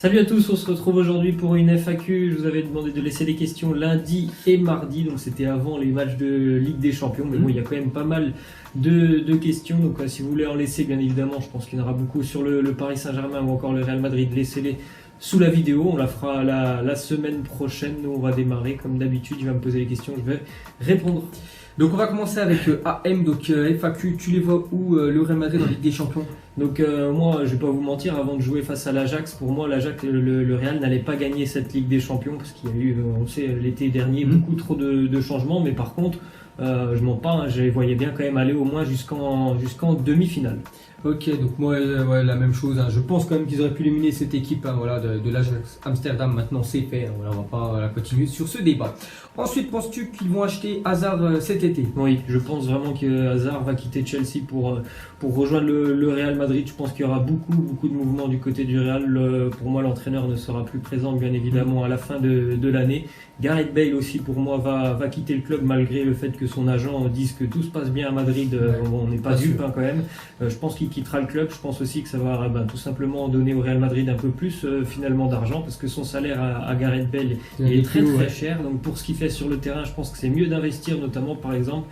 Salut à tous, on se retrouve aujourd'hui pour une FAQ. Je vous avais demandé de laisser des questions lundi et mardi, donc c'était avant les matchs de Ligue des Champions, mais bon, il y a quand même pas mal de questions, donc si vous voulez en laisser, bien évidemment, je pense qu'il y en aura beaucoup sur le Paris Saint-Germain ou encore le Real Madrid, laissez-les sous la vidéo, on la fera la semaine prochaine. Nous on va démarrer comme d'habitude, il va me poser les questions, je vais répondre. Donc on va commencer avec AM, donc FAQ, tu les vois où le Real Madrid en Ligue des Champions? Donc moi je vais pas vous mentir, avant de jouer face à l'Ajax, pour moi l'Ajax, le Real n'allait pas gagner cette Ligue des Champions parce qu'il y a eu, on le sait, l'été dernier beaucoup trop de changements, mais par contre je mens pas, je les voyais bien quand même aller au moins jusqu'en demi-finale. Ok, donc moi ouais, la même chose, hein. Je pense quand même qu'ils auraient pu éliminer cette équipe voilà, de l'Ajax Amsterdam, maintenant c'est fait, hein. Voilà, on va pas continuer sur ce débat. Ensuite, penses-tu qu'ils vont acheter Hazard cet été? Oui, je pense vraiment que Hazard va quitter Chelsea pour rejoindre le Real Madrid. Je pense qu'il y aura beaucoup de mouvements du côté du Real. Pour moi, l'entraîneur ne sera plus présent, bien évidemment, à la fin de l'année. Gareth Bale aussi, pour moi, va quitter le club malgré le fait que son agent dise que tout se passe bien à Madrid. On n'est pas dupe quand même. Je pense qu'il quittera le club. Je pense aussi que ça va tout simplement donner au Real Madrid un peu plus finalement d'argent parce que son salaire à Gareth Bale est très cher. Donc pour ce qu'il fait sur le terrain, je pense que c'est mieux d'investir, notamment par exemple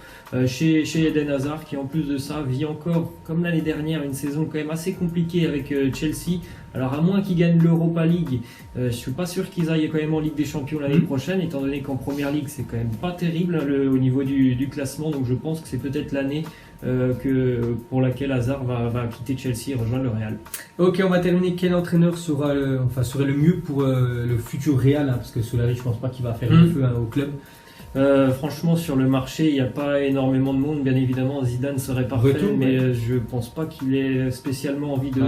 chez Eden Hazard, qui en plus de ça vit encore, comme l'année dernière, une saison quand même assez compliquée avec Chelsea. Alors à moins qu'ils gagnent l'Europa League, je suis pas sûr qu'ils aillent quand même en Ligue des Champions l'année prochaine, étant donné qu'en Première Ligue c'est quand même pas terrible au niveau du classement. Donc je pense que c'est peut-être l'année pour laquelle Hazard va quitter Chelsea et rejoindre le Real. Ok, on va terminer. Quel entraîneur serait le mieux pour le futur Real, hein, parce que Solari, je pense pas qu'il va faire le feu au club. Franchement, sur le marché, il n'y a pas énormément de monde. Bien évidemment, Zidane serait parfait, mais je pense pas qu'il ait spécialement envie de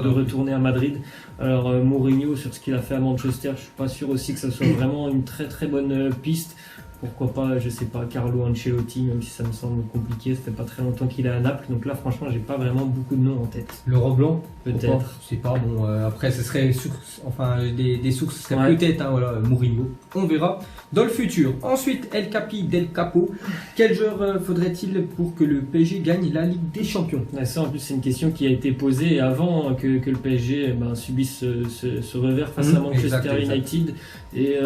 retourner à Madrid. Alors Mourinho, sur ce qu'il a fait à Manchester, je suis pas sûr aussi que ça soit vraiment une très bonne piste. Pourquoi pas, je sais pas, Carlo Ancelotti, même si ça me semble compliqué, ça fait pas très longtemps qu'il est à Naples, donc là franchement j'ai pas vraiment beaucoup de noms en tête. Laurent Blanc, peut-être. Je sais pas, bon après ce serait des sources, ce serait peut-être voilà, Mourinho, on verra dans le futur. Ensuite, El Capi del Capo, quel joueur faudrait-il pour que le PSG gagne la Ligue des Champions? Ça en plus c'est une question qui a été posée avant que le PSG subisse ce revers face à Manchester United. Et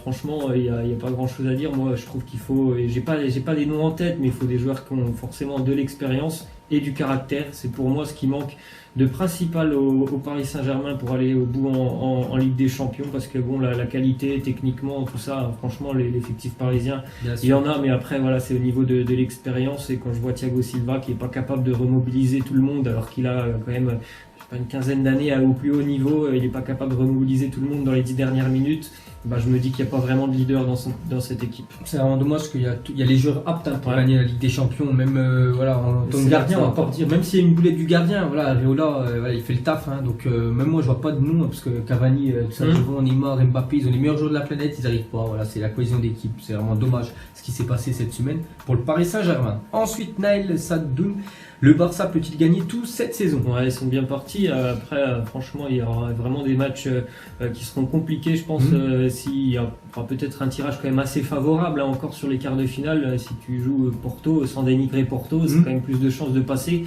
franchement il y a pas grand chose à dire. Moi je trouve qu'il faut, et j'ai pas des noms en tête, mais il faut des joueurs qui ont forcément de l'expérience et du caractère. C'est pour moi ce qui manque de principal au Paris Saint-Germain pour aller au bout en Ligue des Champions, parce que bon, la qualité, techniquement, tout ça, franchement l'effectif parisien, il y en a, mais après voilà, c'est au niveau de l'expérience. Et quand je vois Thiago Silva qui est pas capable de remobiliser tout le monde alors qu'il a quand même une quinzaine d'années au plus haut niveau, il n'est pas capable de remobiliser tout le monde dans les 10 dernières minutes, je me dis qu'il n'y a pas vraiment de leader dans cette équipe. C'est vraiment dommage parce qu'il y a les joueurs aptes pour gagner la Ligue des Champions, même en tant que gardien, on va pas dire, même s'il y a une boulette du gardien, voilà, Areola, il fait le taf, hein, donc même moi je vois pas de nom, parce que Cavani, tout ça, Neymar, Mbappé, ils ont les meilleurs joueurs de la planète, ils n'arrivent pas, voilà, c'est la cohésion d'équipe, c'est vraiment dommage ce qui s'est passé cette semaine pour le Paris Saint-Germain. Ensuite, Naël Sadoun, le Barça peut-il gagner tout cette saison? Ouais, ils sont bien partis. Après, franchement, il y aura vraiment des matchs qui seront compliqués, je pense. S'il y aura peut-être un tirage quand même assez favorable, hein, encore sur les quarts de finale. Si tu joues Porto, sans dénigrer Porto, c'est quand même plus de chances de passer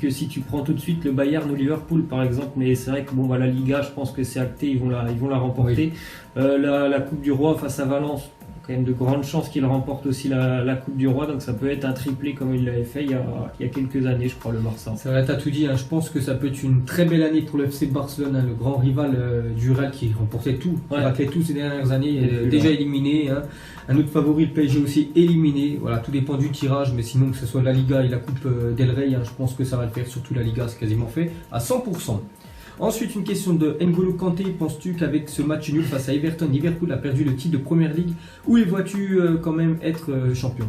que si tu prends tout de suite le Bayern ou Liverpool, par exemple. Mais c'est vrai que la Liga, je pense que c'est acté, ils vont la remporter. La Coupe du Roi face à Valence, quand même de grandes chances qu'il remporte aussi la Coupe du Roi, donc ça peut être un triplé comme il l'avait fait il y a quelques années, je crois, le Barça. Ça va, t'as tout dit, hein. Je pense que ça peut être une très belle année pour le FC Barcelone, hein, le grand rival du Real qui remportait tout, qui raclait tout ces dernières années, déjà éliminé, hein. Un autre favori, le PSG aussi éliminé. Voilà, tout dépend du tirage, mais sinon que ce soit la Liga et la Coupe Del Rey, hein, je pense que ça va le faire, surtout la Liga, c'est quasiment fait à 100%. Ensuite, une question de N'Golo Kanté. Penses-tu qu'avec ce match nul face à Everton, Liverpool a perdu le titre de Première Ligue? Où les vois-tu quand même être champion?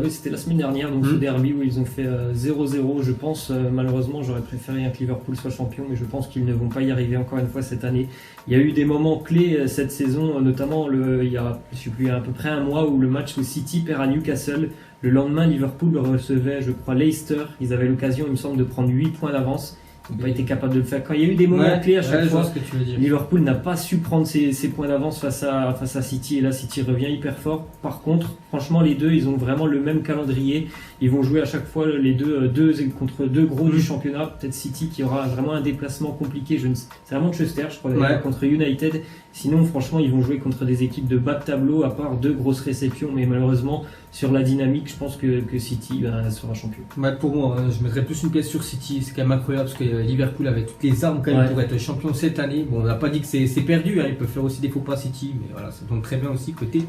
Oui, c'était la semaine dernière, donc ce derby où ils ont fait 0-0. Je pense, malheureusement, j'aurais préféré que Liverpool soit champion, mais je pense qu'ils ne vont pas y arriver encore une fois cette année. Il y a eu des moments clés cette saison, notamment il y a à peu près un mois où le match où City perd à Newcastle. Le lendemain, Liverpool recevait, je crois, Leicester. Ils avaient l'occasion, il me semble, de prendre 8 points d'avance. Ils n'ont pas été capables de le faire. Quand il y a eu des moments clés à chaque fois, ce que tu veux dire. Liverpool n'a pas su prendre ses points d'avance face à City. Et là, City revient hyper fort. Par contre, franchement, les deux, ils ont vraiment le même calendrier. Ils vont jouer à chaque fois les deux contre deux gros du championnat. Peut-être City qui aura vraiment un déplacement compliqué. C'est à Manchester, je crois, contre United. Sinon, franchement, ils vont jouer contre des équipes de bas de tableau, à part deux grosses réceptions. Mais malheureusement, sur la dynamique, je pense que City sera champion. Pour moi, je mettrais plus une pièce sur City. C'est quand même incroyable parce que Liverpool avait toutes les armes quand même pour être champion cette année. Bon, on n'a pas dit que c'est perdu. Ils peuvent faire aussi des faux pas City, mais voilà, ça tombe très bien aussi côté.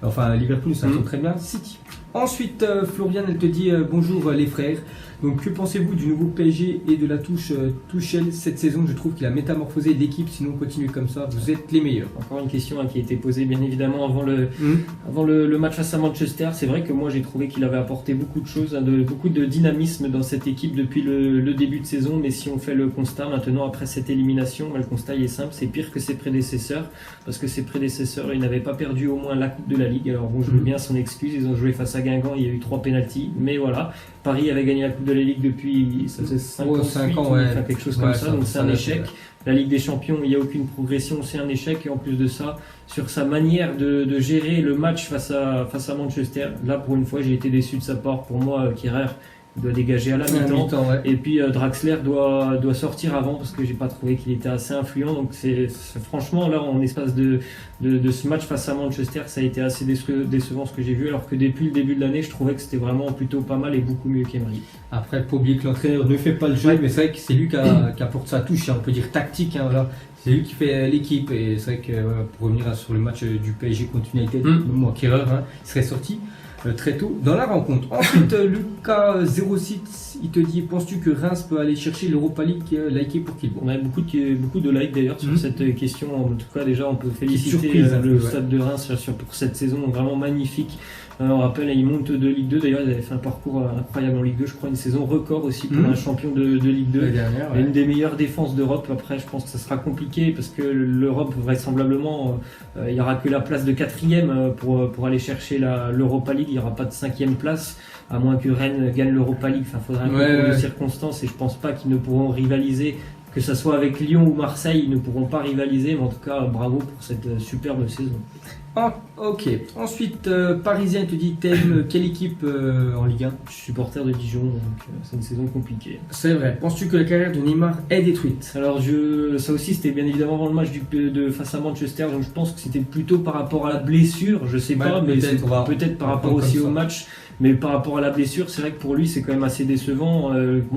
Enfin, Liverpool, ça tombe très bien. City. Ensuite, Florian, elle te dit bonjour les frères. Donc, que pensez-vous du nouveau PSG et de la touche Tuchel cette saison? Je trouve qu'il a métamorphosé l'équipe. Sinon, continuez comme ça. Vous êtes les meilleurs. Encore une question qui a été posée bien évidemment avant le match face à Manchester. C'est vrai que moi j'ai trouvé qu'il avait apporté beaucoup de choses, beaucoup de dynamisme dans cette équipe depuis le début de saison. Mais si on fait le constat maintenant après cette élimination, le constat il est simple, c'est pire que ses prédécesseurs. Parce que ses prédécesseurs, ils n'avaient pas perdu au moins la Coupe de la Ligue. Alors bon, je veux bien son excuse. Ils ont joué face à Guingamp, il y a eu 3 pénaltys. Mais voilà. Paris avait gagné la Coupe de la Ligue depuis ça faisait 5 ans, quelque chose comme ça, donc c'est un échec. La Ligue des Champions, il n'y a aucune progression, c'est un échec. Et en plus de ça, sur sa manière de gérer le match face à Manchester, là pour une fois j'ai été déçu de sa part. Pour moi, Kehrer doit dégager à la mi-temps. Et puis Draxler doit sortir avant parce que j'ai pas trouvé qu'il était assez influent. Donc c'est franchement là en espace de ce match face à Manchester, ça a été assez décevant ce que j'ai vu, alors que depuis le début de l'année je trouvais que c'était vraiment plutôt pas mal et beaucoup mieux qu'Emery. Après, faut pas oublier que l'entraîneur ne fait pas le jeu, mais c'est vrai que c'est lui qui apporte sa touche, on peut dire tactique, voilà. C'est lui qui fait l'équipe. Et c'est vrai que pour revenir sur le match du PSG contre United, moi Kehrer il serait sorti très tôt dans la rencontre. Ensuite, Lucas06, il te dit, penses-tu que Reims peut aller chercher l'Europa League liké pour qu'il voit? On a beaucoup de likes d'ailleurs sur cette question. En tout cas, déjà, on peut féliciter le Stade de Reims pour cette saison vraiment magnifique. On rappelle, il monte de Ligue 2. D'ailleurs, il avait fait un parcours incroyable en Ligue 2. Je crois une saison record aussi pour un champion de Ligue 2. Et une des meilleures défenses d'Europe. Après, je pense que ça sera compliqué parce que l'Europe, vraisemblablement, il n'y aura que la place de 4e pour aller chercher l'Europa League. Il n'y aura pas de 5e place, à moins que Rennes gagne l'Europa League. Enfin, il faudra un concours de circonstances et je pense pas qu'ils ne pourront rivaliser. Que ce soit avec Lyon ou Marseille, ils ne pourront pas rivaliser. Mais en tout cas, bravo pour cette superbe saison. Ok. Ensuite, Parisien te dit, t'aimes quelle équipe en Ligue 1? Je suis supporter de Dijon, donc c'est une saison compliquée. C'est vrai. Penses-tu que la carrière de Neymar est détruite? Alors ça aussi c'était bien évidemment avant le match face à Manchester, donc je pense que c'était plutôt par rapport à la blessure, je sais pas, mais peut-être par rapport aussi au match. Mais par rapport à la blessure, c'est vrai que pour lui c'est quand même assez décevant.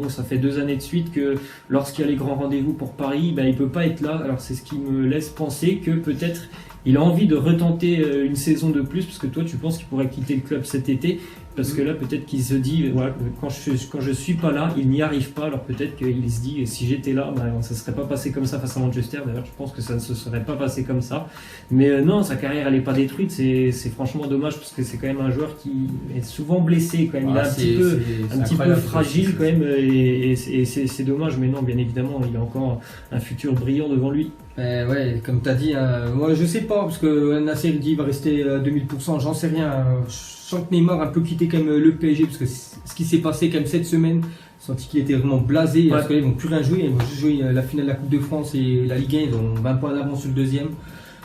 Ça fait 2 années de suite que lorsqu'il y a les grands rendez-vous pour Paris, il peut pas être là. Alors c'est ce qui me laisse penser que peut-être il a envie de retenter une saison de plus, parce que toi tu penses qu'il pourrait quitter le club cet été, parce que là peut-être qu'il se dit voilà, quand je suis pas là, il n'y arrive pas. Alors peut-être qu'il se dit si j'étais là, ça serait pas passé comme ça face à Manchester. D'ailleurs je pense que ça ne se serait pas passé comme ça. Mais non, sa carrière elle est pas détruite. C'est franchement dommage parce que c'est quand même un joueur qui est souvent blessé quand même. Il est un petit peu fragile quand même et c'est dommage. Mais non, bien évidemment il a encore un futur brillant devant lui. Ouais, comme tu as dit, moi je sais pas, parce que Nasser dit il va rester à 2000%, j'en sais rien. Je sens que Neymar a un peu quitté quand même le PSG, parce que ce qui s'est passé quand même cette semaine, j'ai senti qu'il était vraiment blasé, parce qu'ils vont plus rien jouer, ils vont juste jouer la finale de la Coupe de France et la Ligue 1, ils ont 20 points d'avance sur le deuxième.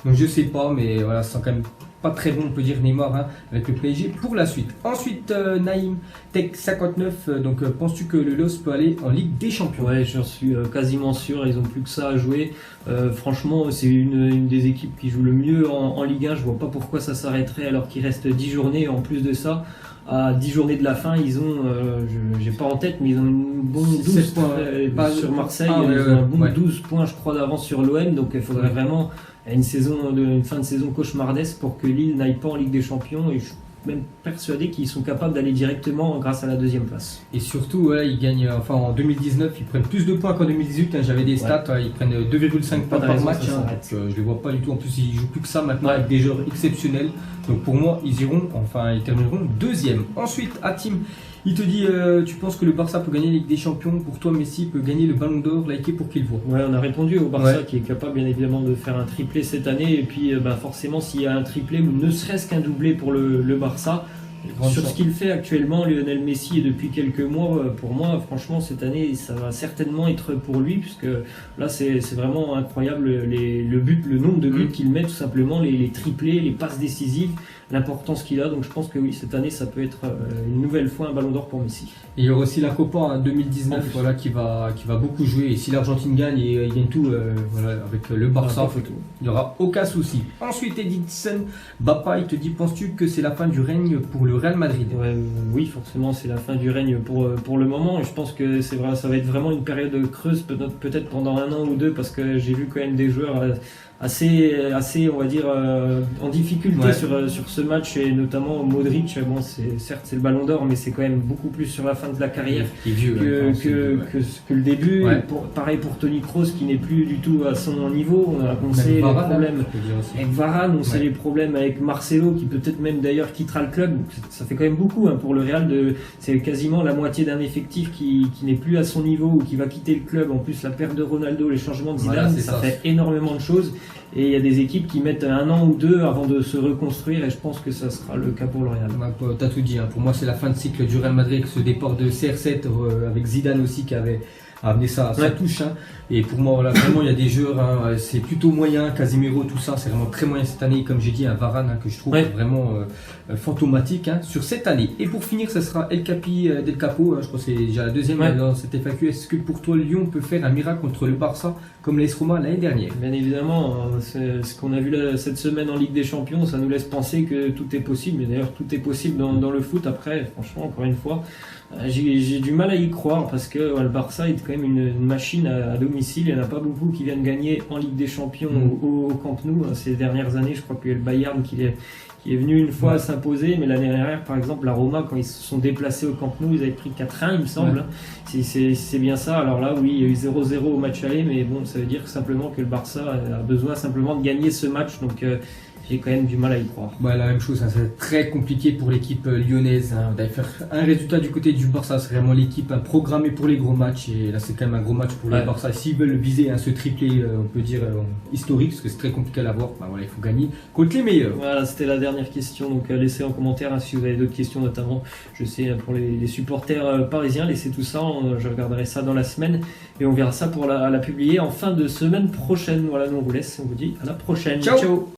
Donc je sais pas, mais voilà, c'est quand même pas très bon, on peut dire, Neymar avec le PSG pour la suite. Ensuite, Naïm Tech 59, donc penses-tu que le LOS peut aller en Ligue des Champions? Ouais, j'en suis quasiment sûr, ils ont plus que ça à jouer. Franchement, c'est une des équipes qui joue le mieux en Ligue 1, je vois pas pourquoi ça s'arrêterait alors qu'il reste 10 journées. En plus de ça, à 10 journées de la fin, ils ont, j'ai pas en tête, mais ils ont une bonne 12 points sur Marseille, ils ont un bon 12 points je crois d'avance sur l'OM, donc il faudrait vraiment une fin de saison cauchemardesque pour que Lille n'aille pas en Ligue des Champions, et je suis même persuadé qu'ils sont capables d'aller directement grâce à la 2e place. Et surtout, ils gagnent, en 2019, ils prennent plus de points qu'en 2018, j'avais des stats, ils prennent 2,5 points par match, je les vois pas du tout, en plus ils jouent plus que ça maintenant avec des joueurs exceptionnels, donc pour moi ils termineront 2e. Ensuite, Hatim, il te dit, tu penses que le Barça peut gagner la Ligue des Champions? Pour toi, Messi peut gagner le Ballon d'Or, liké pour qu'il voit? Ouais, on a répondu au Barça qui est capable bien évidemment de faire un triplé cette année. Et puis forcément, s'il y a un triplé ou ne serait-ce qu'un doublé pour le Barça, Sur ce qu'il fait actuellement, Lionel Messi, et depuis quelques mois, pour moi, franchement, cette année, ça va certainement être pour lui, puisque là, c'est vraiment incroyable le nombre de buts qu'il met, tout simplement, les triplés, les passes décisives, l'importance qu'il a. Donc je pense que oui, cette année, ça peut être une nouvelle fois un ballon d'or pour Messi. Et il y aura aussi la Copa 2019 voilà, qui va beaucoup jouer. Et si l'Argentine gagne, et il gagne tout voilà, avec le Barça, il n'y aura aucun souci. Ensuite, Edinson Bapa, il te dit, penses-tu que c'est la fin du règne pour le Real Madrid? Oui, forcément, c'est la fin du règne pour le moment. Et je pense que c'est vrai, ça va être vraiment une période creuse, peut-être pendant 1 an ou 2, parce que j'ai vu quand même des joueurs assez, on va dire, en difficulté sur ce match, et notamment Modric. Bon, certes, c'est le ballon d'or, mais c'est quand même beaucoup plus sur la fin de la carrière que le début. Pareil pour Toni Kroos, qui n'est plus du tout à son niveau. On sait les problèmes avec Varane, on sait les problèmes avec Marcelo, qui peut-être même d'ailleurs quittera le club. Ça fait quand même beaucoup pour le Real. C'est quasiment la moitié d'un effectif qui n'est plus à son niveau ou qui va quitter le club. En plus, la perte de Ronaldo, les changements de Zidane, ça fait énormément de choses. Et il y a des équipes qui mettent 1 an ou 2 avant de se reconstruire, et je pense que ça sera le cas pour le Real. T'as tout dit, pour moi c'est la fin de cycle du Real Madrid, avec ce départ de CR7 avec Zidane aussi qui avait amené ça touche. Et pour moi, voilà, vraiment, il y a des joueurs, c'est plutôt moyen. Casemiro, tout ça, c'est vraiment très moyen cette année. Comme j'ai dit, un Varane que je trouve vraiment fantomatique sur cette année. Et pour finir, ce sera El Capi Del Capo. Je crois que c'est déjà la deuxième dans cette FAQ. Est-ce que pour toi, Lyon peut faire un miracle contre le Barça comme l'AS Roma l'année dernière? Bien évidemment, ce qu'on a vu cette semaine en Ligue des Champions, ça nous laisse penser que tout est possible. Mais d'ailleurs, tout est possible dans le foot. Après, franchement, encore une fois, j'ai du mal à y croire, parce que le Barça est quand même une machine à domicile. Il n'y en a pas beaucoup qui viennent gagner en Ligue des Champions au Camp Nou ces dernières années. Je crois que le Bayern qui est venu une fois s'imposer, mais l'année dernière, par exemple, la Roma, quand ils se sont déplacés au Camp Nou, ils avaient pris 4-1, il me semble. C'est bien ça. Alors là, oui, il y a eu 0-0 au match aller, mais bon, ça veut dire simplement que le Barça a besoin simplement de gagner ce match. Donc j'ai quand même du mal à y croire. La même chose, c'est très compliqué pour l'équipe lyonnaise. D'aller faire un résultat du côté du Barça, c'est vraiment l'équipe programmée pour les gros matchs. Et là, c'est quand même un gros match pour le Barça. S'ils veulent viser ce triplé, on peut dire historique, parce que c'est très compliqué à l'avoir, il faut gagner contre les meilleurs. Voilà, c'était la dernière question. Donc laissez en commentaire si vous avez d'autres questions, notamment, je sais, pour les supporters parisiens. Laissez tout ça, je regarderai ça dans la semaine et on verra ça pour la publier en fin de semaine prochaine. Voilà, nous on vous laisse, on vous dit à la prochaine. Ciao.